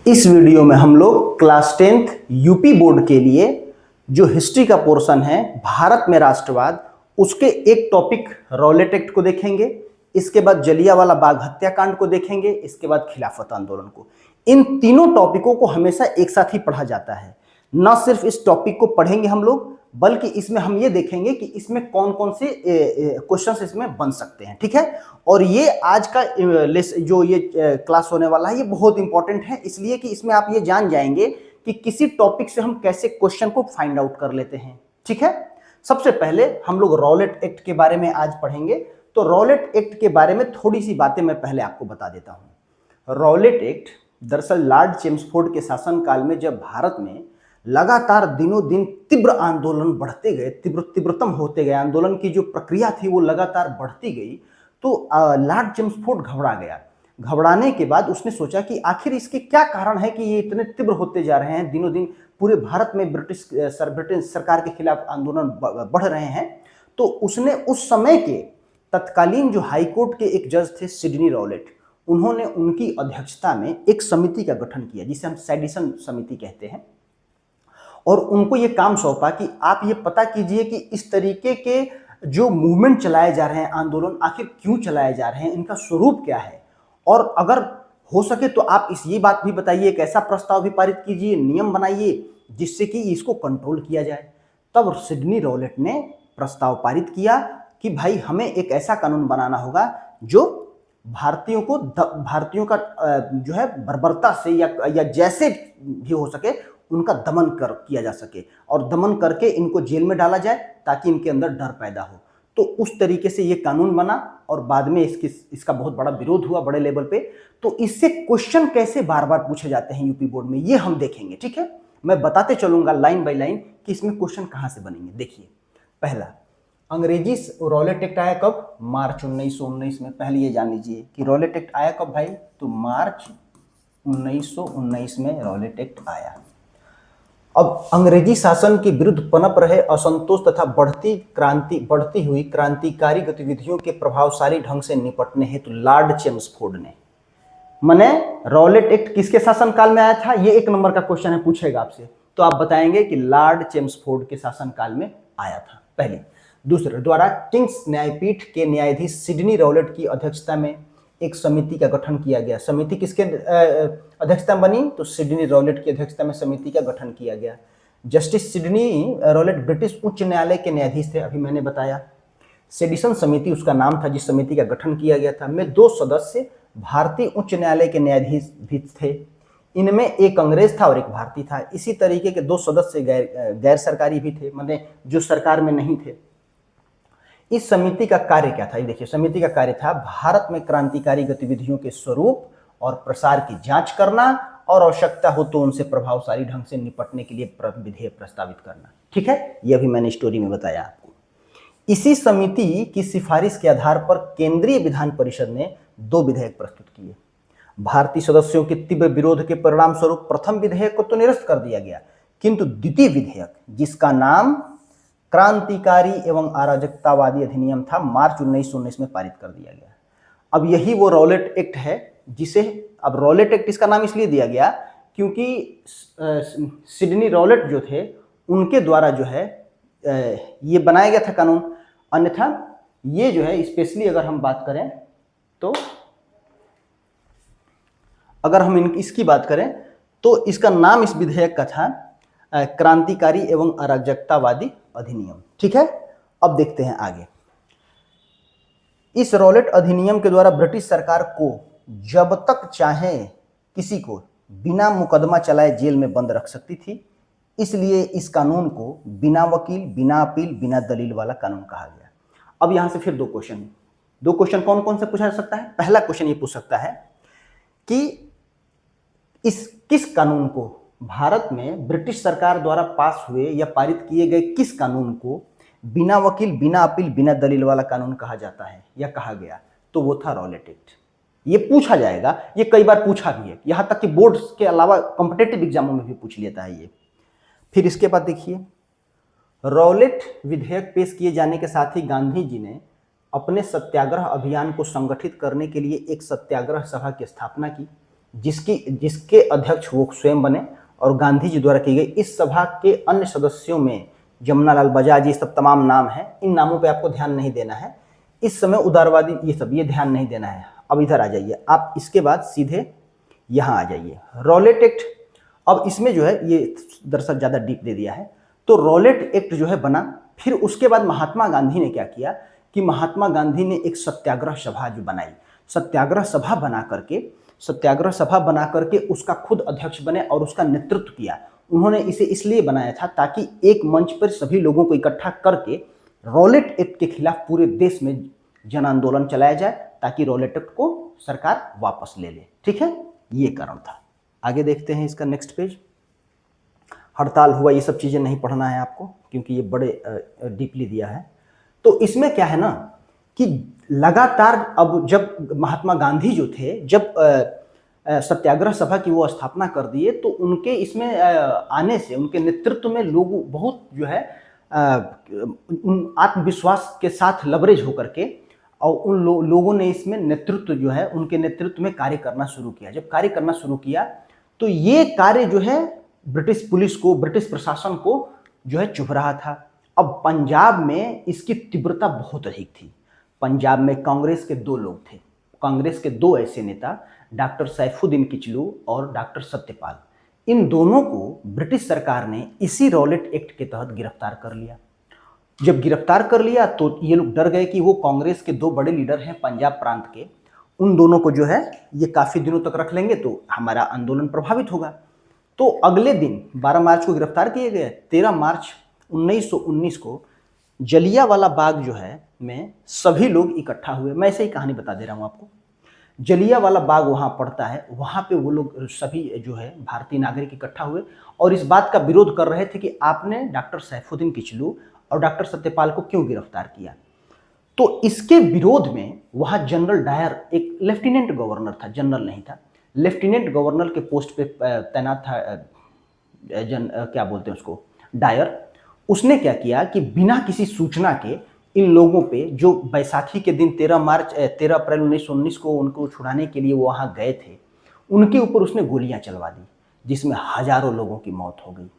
इस वीडियो में हम लोग क्लास 10th यूपी बोर्ड के लिए जो हिस्ट्री का पोर्शन है भारत में राष्ट्रवाद, उसके एक टॉपिक रॉलेट एक्ट को देखेंगे। इसके बाद जलियांवाला बाग हत्याकांड को देखेंगे। इसके बाद खिलाफत आंदोलन को। इन तीनों टॉपिकों को हमेशा एक साथ ही पढ़ा जाता है। न सिर्फ इस टॉपिक को पढ़ेंगे हम लोग, बल्कि इसमें हम ये देखेंगे कि इसमें कौन कौन से क्वेश्चंस इसमें बन सकते हैं। ठीक है। और ये आज का जो ये क्लास होने वाला है ये बहुत इंपॉर्टेंट है, इसलिए कि इसमें आप ये जान जाएंगे कि किसी टॉपिक से हम कैसे क्वेश्चन को फाइंड आउट कर लेते हैं। ठीक है। सबसे पहले हम लोग रॉलेट एक्ट के बारे में आज पढ़ेंगे। तो रॉलेट एक्ट के बारे में थोड़ी सी बातें मैं पहले आपको बता देता हूं। रॉलेट एक्ट दरअसल लॉर्ड चेम्सफोर्ड के शासनकाल में जब भारत में लगातार दिनों दिन तीव्र आंदोलन बढ़ते गए, तीव्रतम होते गए, आंदोलन की जो प्रक्रिया थी वो लगातार बढ़ती गई, तो लॉर्ड चेम्सफोर्ड घबरा गया। घबराने के बाद उसने सोचा कि आखिर इसके क्या कारण है कि ये इतने तीव्र होते जा रहे हैं, दिनों दिन पूरे भारत में ब्रिटिश सरकार के खिलाफ आंदोलन बढ़ रहे हैं। तो उसने उस समय के तत्कालीन जो हाईकोर्ट के एक जज थे सिडनी रॉलेट, उन्होंने उनकी अध्यक्षता में एक समिति का गठन किया जिसे हम सेडिशन समिति कहते हैं, और उनको ये काम सौंपा कि आप ये पता कीजिए कि इस तरीके के जो मूवमेंट चलाए जा रहे हैं, आंदोलन आखिर क्यों चलाए जा रहे हैं, इनका स्वरूप क्या है, और अगर हो सके तो आप ये बात भी बताइए, एक ऐसा प्रस्ताव भी पारित कीजिए, नियम बनाइए जिससे कि इसको कंट्रोल किया जाए। तब सिडनी रॉलेट ने प्रस्ताव पारित किया कि भाई हमें एक ऐसा कानून बनाना होगा जो भारतीयों का जो है बर्बरता से या जैसे भी हो सके उनका दमन किया जा सके, और दमन करके इनको जेल में डाला जाए ताकि इनके अंदर डर पैदा हो। तो उस तरीके से ये कानून बना और बाद में इसका बहुत बड़ा विरोध हुआ बड़े लेवल पे। तो इससे क्वेश्चन कैसे बार बार पूछे जाते हैं यूपी बोर्ड में, ये हम देखेंगे। ठीक है। मैं बताते चलूंगा लाइन बाय लाइन कि इसमें क्वेश्चन कहां से बनेंगे। देखिए, पहला, अंग्रेजी रॉलेट एक्ट आया कब? मार्च 1919 में। पहले ये जान लीजिए कि रॉलेट एक्ट आया कब भाई, तो मार्च 1919 में रॉलेट एक्ट आया। अब अंग्रेजी शासन के विरुद्ध पनप रहे असंतोष तथा बढ़ती हुई क्रांतिकारी गतिविधियों के प्रभावशाली ढंग से निपटने हेतु लॉर्ड चेम्सफोर्ड ने, माने रॉलेट एक्ट किसके शासनकाल में आया था, ये एक नंबर का क्वेश्चन है, पूछेगा आपसे, तो आप बताएंगे कि लॉर्ड चेम्सफोर्ड के शासनकाल में आया था, पहले। दूसरे, द्वारा किंग्स न्यायपीठ के न्यायाधीश सिडनी रॉलेट की अध्यक्षता में एक समिति का गठन किया गया। समिति किसके अध्यक्षता बनी, तो सिडनी रॉलेट की अध्यक्षता में समिति का गठन किया गया। जस्टिस सिडनी रॉलेट ब्रिटिश उच्च न्यायालय के न्यायाधीश थे, अभी मैंने बताया। सेडिशन समिति उसका नाम था जिस समिति का गठन किया गया था, में 2 सदस्य भारतीय उच्च न्यायालय के न्यायाधीश भी थे। इनमें एक अंग्रेज था और एक भारतीय था। इसी तरीके के 2 सदस्य गैर सरकारी भी थे, माने जो सरकार में नहीं थे। इस समिति का कार्य क्या था, ये देखिए, समिति का कार्य था भारत में क्रांतिकारी गतिविधियों के स्वरूप और प्रसार की जांच करना और आवश्यकता हो तो उनसे प्रभावशाली ढंग से निपटने के लिए विधेयक प्रस्तावित करना। ठीक है, यह भी मैंने स्टोरी में बताया आपको। इसी समिति की सिफारिश के आधार पर केंद्रीय विधान परिषद ने 2 विधेयक प्रस्तुत किए। भारतीय सदस्यों के तीव्र विरोध के परिणाम स्वरूप प्रथम विधेयक को तो निरस्त कर दिया गया, किंतु द्वितीय विधेयक, जिसका नाम क्रांतिकारी एवं अराजकतावादी अधिनियम था, मार्च 1919 में पारित कर दिया गया। अब यही वो रॉलेट एक्ट है जिसे, अब रॉलेट एक्ट इसका नाम इसलिए दिया गया क्योंकि सिडनी रॉलेट जो थे उनके द्वारा जो है ये बनाया गया था कानून। अन्यथा ये जो है, स्पेशली अगर हम बात करें तो, अगर हम इसकी बात करें तो इसका नाम इस विधेयक का था क्रांतिकारी एवं अराजकतावादी अधिनियम। ठीक है। अब देखते हैं आगे। इस रॉलेट अधिनियम के द्वारा ब्रिटिश सरकार को जब तक चाहे किसी को बिना मुकदमा चलाए जेल में बंद रख सकती थी। इसलिए इस कानून को बिना वकील, बिना अपील, बिना दलील वाला कानून कहा गया। अब यहां से फिर 2 क्वेश्चन कौन कौन से पूछा जा सकता है। पहला क्वेश्चन ये पूछ सकता है कि किस कानून को, भारत में ब्रिटिश सरकार द्वारा पास हुए या पारित किए गए किस कानून को बिना वकील, बिना अपील, बिना दलील वाला कानून कहा जाता है या कहा गया, तो वो था रॉलेट एक्ट। ये पूछा जाएगा, ये कई बार पूछा भी है, यहां तक कि बोर्ड के अलावा कॉम्पिटिटिव एग्जामों में भी पूछ लेता है ये। फिर इसके बाद देखिए, रॉलेट विधेयक पेश किए जाने के साथ ही गांधी जी ने अपने सत्याग्रह अभियान को संगठित करने के लिए एक सत्याग्रह सभा की स्थापना की। जिसके अध्यक्ष वो स्वयं बने और गांधी जी द्वारा की गई। इस सभा के अन्य सदस्यों में जमुनालाल बजाज, ये सब तमाम नाम हैं, इन नामों पे आपको ध्यान नहीं देना है इस समय। उदारवादी ये ध्यान नहीं देना है। अब इधर आ जाइए आप, इसके बाद सीधे यहाँ आ जाइए। रॉलेट एक्ट, अब इसमें जो है ये दरअसल ज़्यादा डीप दे दिया है। तो रॉलेट एक्ट जो है बना, फिर उसके बाद महात्मा गांधी ने क्या किया कि महात्मा गांधी ने एक सत्याग्रह सभा जो बनाई, सत्याग्रह सभा बना करके उसका खुद अध्यक्ष बने और उसका नेतृत्व किया। उन्होंने इसे इसलिए बनाया था ताकि एक मंच पर सभी लोगों को इकट्ठा करके रॉलेट एक्ट के खिलाफ पूरे देश में जन आंदोलन चलाया जाए, ताकि रॉलेट एक्ट को सरकार वापस ले ले। ठीक है, ये कारण था। आगे देखते हैं इसका नेक्स्ट पेज। हड़ताल हुआ, ये सब चीज़ें नहीं पढ़ना है आपको क्योंकि ये बड़े डीपली दिया है। तो इसमें क्या है ना कि लगातार अब जब महात्मा गांधी जो थे, जब सत्याग्रह सभा की वो स्थापना कर दिए, तो उनके इसमें आने से, उनके नेतृत्व में लोग बहुत जो है उन आत्मविश्वास के साथ लबरेज होकर के और उन लोगों ने इसमें नेतृत्व जो है, उनके नेतृत्व में कार्य करना शुरू किया। जब कार्य करना शुरू किया तो ये कार्य जो है ब्रिटिश पुलिस को, ब्रिटिश प्रशासन को जो है चुभ रहा था। अब पंजाब में इसकी तीव्रता बहुत अधिक थी। पंजाब में कांग्रेस के दो लोग थे, कांग्रेस के दो ऐसे नेता, डॉक्टर सैफुद्दीन किचलू और डॉक्टर सत्यपाल। इन दोनों को ब्रिटिश सरकार ने इसी रॉलेट एक्ट के तहत गिरफ्तार कर लिया। जब गिरफ्तार कर लिया तो ये लोग डर गए कि वो कांग्रेस के दो बड़े लीडर हैं पंजाब प्रांत के, उन दोनों को जो है ये काफ़ी दिनों तक रख लेंगे तो हमारा आंदोलन प्रभावित होगा। तो अगले दिन 12 मार्च को गिरफ्तार किए गए। 13 मार्च 1919 को जलियांवाला बाग जो है में सभी लोग इकट्ठा हुए। मैं ऐसे ही कहानी बता दे रहा हूँ आपको। जलियांवाला बाग वहाँ पड़ता है, वहाँ पे वो लोग सभी जो है भारतीय नागरिक इकट्ठा हुए और इस बात का विरोध कर रहे थे कि आपने डॉक्टर सैफुद्दीन किचलू और डॉक्टर सत्यपाल को क्यों गिरफ्तार किया। तो इसके विरोध में वहाँ जनरल डायर, एक लेफ्टिनेंट गवर्नर था, जनरल नहीं था, लेफ्टिनेंट गवर्नर के पोस्ट पे तैनात था क्या बोलते हैं उसको, डायर। उसने क्या किया कि बिना किसी सूचना के इन लोगों पे, जो बैसाखी के दिन 13 अप्रैल 1919 को उनको छुड़ाने के लिए वो वहाँ गए थे, उनके ऊपर उसने गोलियां चलवा दी, जिसमें हजारों लोगों की मौत हो गई।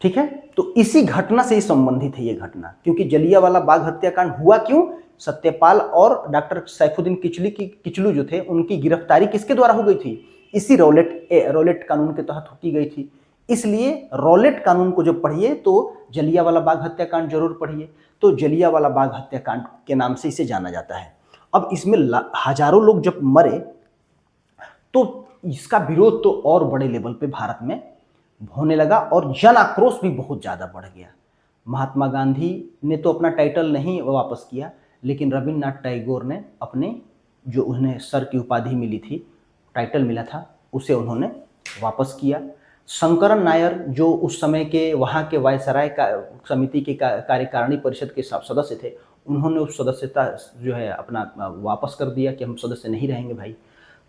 ठीक है, तो इसी घटना से ही संबंधित है ये घटना, क्योंकि जलियांवाला बाग हत्याकांड हुआ क्यों? सत्यपाल और डॉक्टर सैफुद्दीन किचलू जो थे, उनकी गिरफ्तारी किसके द्वारा हो गई थी? इसी रॉलेट कानून के तहत की गई थी। इसलिए रॉलेट कानून को जब पढ़िए तो जलियांवाला बाग हत्याकांड जरूर पढ़िए। तो जलियांवाला बाग हत्याकांड के नाम से इसे जाना जाता है। अब इसमें हजारों लोग जब मरे तो इसका विरोध तो और बड़े लेवल पे भारत में होने लगा और जन आक्रोश भी बहुत ज़्यादा बढ़ गया। महात्मा गांधी ने तो अपना टाइटल नहीं वापस किया, लेकिन रविन्द्रनाथ टैगोर ने अपने, जो उन्हें सर की उपाधि मिली थी, टाइटल मिला था, उसे उन्होंने वापस किया। शंकरन नायर, जो उस समय के वहाँ के वायसराय का समिति के कार्यकारिणी परिषद के सदस्य थे, उन्होंने उस सदस्यता जो है अपना वापस कर दिया कि हम सदस्य नहीं रहेंगे भाई।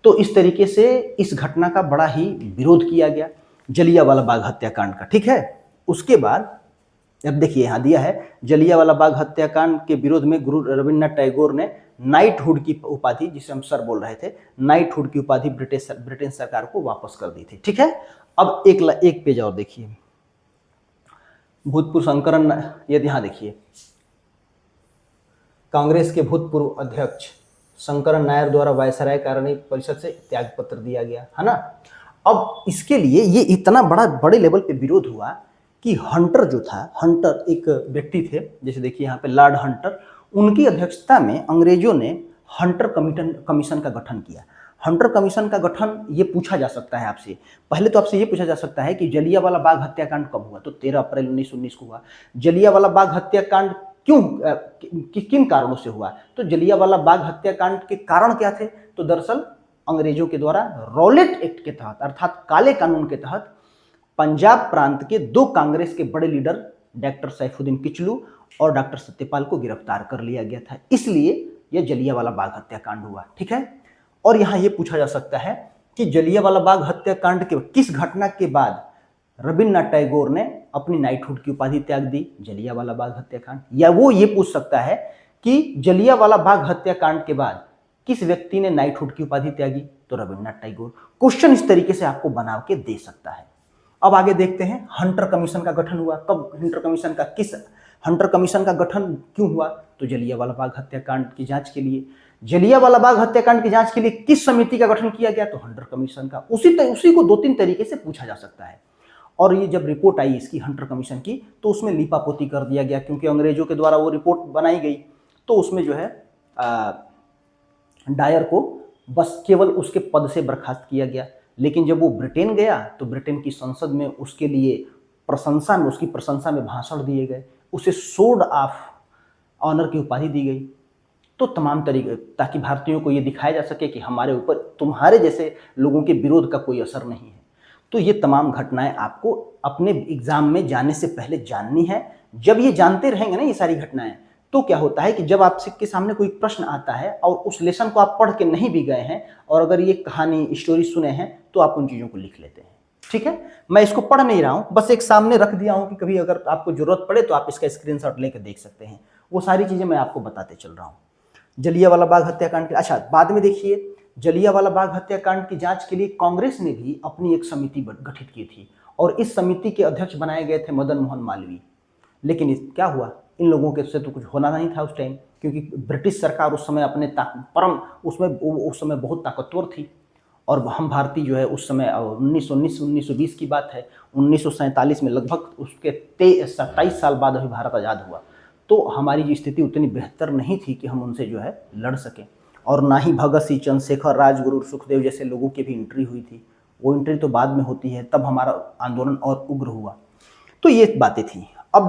तो इस तरीके से इस घटना का बड़ा ही विरोध किया गया, जलियांवाला बाग हत्याकांड का। ठीक है, उसके बाद अब देखिए यहाँ दिया है, जलियांवाला बाग हत्याकांड के विरोध में गुरु रविन्द्रनाथ टैगोर ने नाइटहुड की उपाधि, जिसे हम सर बोल रहे थे, नाइटहुड की उपाधि ब्रिटेन सरकार को वापस कर दी थी। ठीक है, अब एक पेज और देखिए, भूतपूर्व शंकरन, यदि यहाँ देखिए, कांग्रेस के भूतपूर्व अध्यक्ष शंकरन नायर द्वारा वायसराय कार्यकारिणी परिषद से त्याग पत्र दिया गया, है ना। अब इसके लिए ये इतना बड़े लेवल पे विरोध हुआ कि हंटर जो था, हंटर एक व्यक्ति थे, जैसे देखिए यहाँ पे लॉर्ड हंटर, उनकी अध्यक्षता में अंग्रेजों ने हंटर कमीशन का गठन किया। हंटर कमीशन का गठन ये पूछा जा सकता है आपसे, पहले तो आपसे ये पूछा जा सकता है कि जलियांवाला बाग हत्याकांड कब हुआ? तो 13 अप्रैल 1919 को हुआ। जलियांवाला बाग हत्याकांड क्यों, किन कारणों से हुआ? तो जलियांवाला बाग हत्याकांड के कारण क्या थे? तो दरअसल अंग्रेजों के द्वारा रॉलेट एक्ट के तहत, अर्थात काले कानून के तहत, पंजाब प्रांत के दो कांग्रेस के बड़े लीडर डॉक्टर सैफुद्दीन किचलू और डॉक्टर सत्यपाल को गिरफ्तार कर लिया गया था, इसलिए यह जलियांवाला बाग हत्याकांड हुआ। ठीक है, और यहाँ ये पूछा जा सकता है कि जलियांवाला बाग हत्याकांड के किस घटना के बाद रविन्द्रनाथ टैगोर ने अपनी नाइटहुड की उपाधि त्याग दी? जलियांवाला बाग हत्याकांड। या वो ये पूछ सकता है कि जलियांवाला बाग हत्याकांड के बाद किस व्यक्ति ने नाइटहुड की उपाधि त्यागी? तो रविन्द्रनाथ टैगोर। क्वेश्चन इस तरीके से आपको बना के दे सकता है। अब आगे देखते हैं, हंटर कमीशन का गठन हुआ कब? हंटर कमीशन का गठन क्यों हुआ? तो जलियांवाला बाग हत्याकांड की जांच के लिए। जलियांवाला बाग हत्याकांड की जांच के लिए किस समिति का गठन किया गया? तो हंटर कमीशन का। उसी को 2-3 तरीके से पूछा जा सकता है। और ये जब रिपोर्ट आई इसकी, हंटर कमीशन की, तो उसमें लीपापोती कर दिया गया, क्योंकि अंग्रेजों के द्वारा वो रिपोर्ट बनाई गई। तो उसमें जो है डायर को बस केवल उसके पद से बर्खास्त किया गया। लेकिन जब वो ब्रिटेन गया तो ब्रिटेन की संसद में उसकी प्रशंसा में भाषण दिए गए, उसे सोर्ड ऑफ ऑनर की उपाधि दी गई। तो तमाम तरीके, ताकि भारतीयों को ये दिखाया जा सके कि हमारे ऊपर तुम्हारे जैसे लोगों के विरोध का कोई असर नहीं है। तो ये तमाम घटनाएं आपको अपने एग्जाम में जाने से पहले जाननी है। जब ये जानते रहेंगे ना ये सारी घटनाएं, तो क्या होता है कि जब आपके सामने कोई प्रश्न आता है और उस लेसन को आप पढ़ के नहीं भी गए हैं और अगर ये कहानी स्टोरी सुने हैं तो आप उन चीज़ों को लिख लेते हैं। ठीक है, मैं इसको पढ़ नहीं रहा हूं, बस एक सामने रख दिया हूं कि कभी अगर आपको जरूरत पड़े तो आप इसका स्क्रीनशॉट लेकर देख सकते हैं। वो सारी चीज़ें मैं आपको बताते चल रहा हूँ। जलियांवाला बाग हत्याकांड, अच्छा बाद में देखिए, जलियांवाला बाग हत्याकांड की जांच के लिए कांग्रेस ने भी अपनी एक समिति गठित की थी और इस समिति के अध्यक्ष बनाए गए थे मदन मोहन मालवीय। लेकिन क्या हुआ, इन लोगों के से तो कुछ होना नहीं था उस टाइम, क्योंकि ब्रिटिश सरकार उस समय अपने उस समय बहुत ताकतवर थी। और हम भारतीय जो है उस समय 1919 की बात है, 1947 में लगभग उसके 27 साल बाद अभी भारत आज़ाद हुआ। तो हमारी जो स्थिति उतनी बेहतर नहीं थी कि हम उनसे जो है लड़ सकें। और ना ही भगत सिंह, चंद्रशेखर, राजगुरु, सुखदेव जैसे लोगों की भी एंट्री हुई थी। वो एंट्री तो बाद में होती है, तब हमारा आंदोलन और उग्र हुआ। तो ये बातें थी।